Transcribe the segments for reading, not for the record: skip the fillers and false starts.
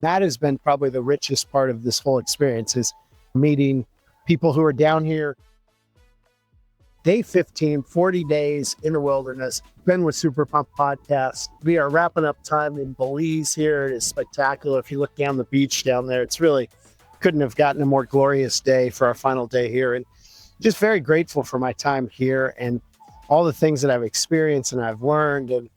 That has been probably the richest part of this whole experience, is meeting people who are down here. Day 15, 40 days in the wilderness. Been with Super Pump Podcast. We are wrapping up time in Belize here. It is spectacular. If you look down the beach down there, it's really couldn't have gotten a more glorious day for our final day here. And just very grateful for my time here and all the things that I've experienced and I've learned. And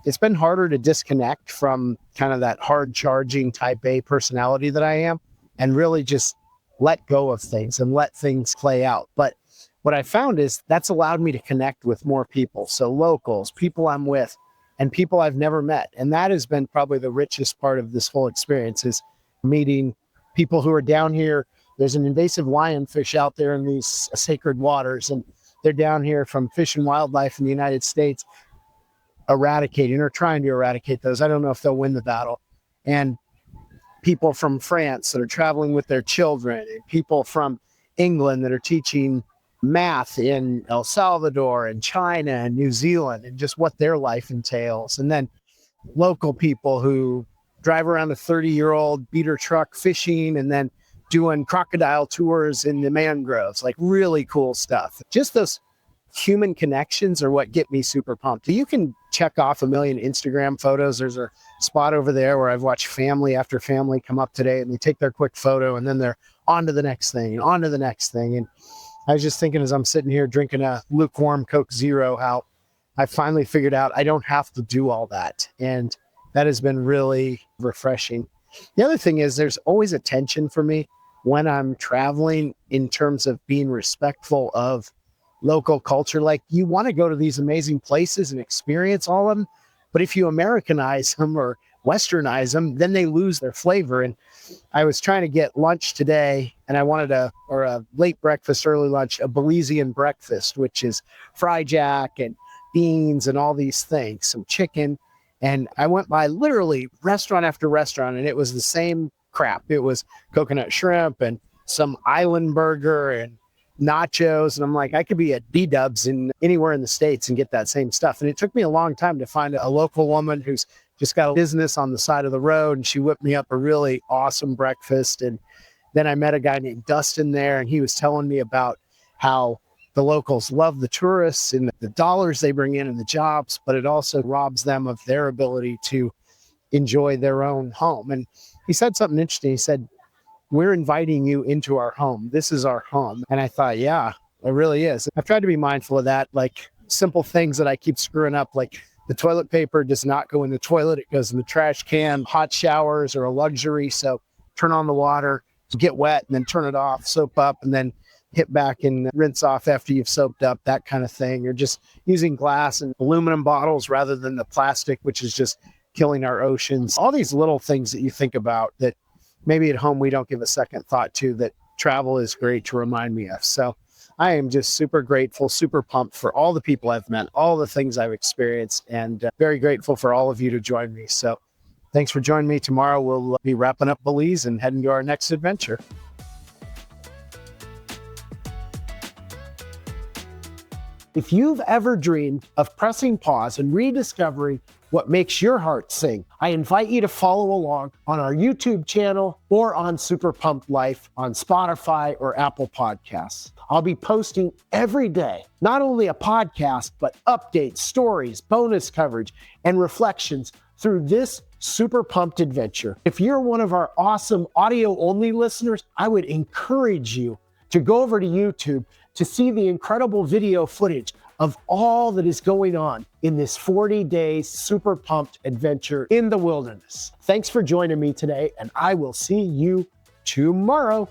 it's been harder to disconnect from kind of that hard charging type A personality that I am and really just let go of things and let things play out. But what I found is that's allowed me to connect with more people. So locals, people I'm with, and people I've never met. And that has been probably the richest part of this whole experience, is meeting people who are down here. There's an invasive lionfish out there in these sacred waters, and they're down here from Fish and Wildlife in the United States eradicating or trying to eradicate those. I don't know if they'll win the battle. And people from France that are traveling with their children, and people from England that are teaching math in El Salvador and China and New Zealand, and just what their life entails. And then local people who drive around a 30-year-old beater truck fishing and then doing crocodile tours in the mangroves, like really cool stuff. Just those human connections are what get me super pumped. You can check off a million Instagram photos. There's a spot over there where I've watched family after family come up today, and they take their quick photo and then they're on to the next thing and on to the next thing. And I was just thinking as I'm sitting here drinking a lukewarm Coke Zero, how I finally figured out I don't have to do all that. And that has been really refreshing. The other thing is there's always a tension for me when I'm traveling in terms of being respectful of local culture. Like, you want to go to these amazing places and experience all of them, but if you Americanize them or Westernize them, then they lose their flavor. And I was trying to get lunch today, and I wanted a late breakfast, early lunch, a Belizean breakfast, which is fry jack and beans and all these things, some chicken. And I went by literally restaurant after restaurant, and it was the same crap. It was coconut shrimp and some island burger and nachos. And I'm like, I could be at B-Dubs in anywhere in the States and get that same stuff. And it took me a long time to find a local woman who's just got a business on the side of the road, and she whipped me up a really awesome breakfast. And then I met a guy named Dustin there, and he was telling me about how the locals love the tourists and the dollars they bring in and the jobs, but it also robs them of their ability to enjoy their own home. And he said something interesting. He said, "We're inviting you into our home. This is our home." And I thought, yeah, it really is. I've tried to be mindful of that, like simple things that I keep screwing up, like the toilet paper does not go in the toilet. It goes in the trash can. Hot showers are a luxury. So turn on the water, get wet, and then turn it off, soap up, and then hit back and rinse off after you've soaped up, that kind of thing. Or just using glass and aluminum bottles rather than the plastic, which is just killing our oceans. All these little things that you think about that maybe at home we don't give a second thought to, that travel is great to remind me of. So I am just super grateful, super pumped for all the people I've met, all the things I've experienced, and very grateful for all of you to join me. So thanks for joining me. Tomorrow we'll be wrapping up Belize and heading to our next adventure. If you've ever dreamed of pressing pause and rediscovering what makes your heart sing, I invite you to follow along on our YouTube channel or on Super Pumped Life on Spotify or Apple Podcasts. I'll be posting every day, not only a podcast, but updates, stories, bonus coverage, and reflections through this super pumped adventure. If you're one of our awesome audio-only listeners, I would encourage you to go over to YouTube to see the incredible video footage of all that is going on in this 40-day super pumped adventure in the wilderness. Thanks for joining me today, and I will see you tomorrow.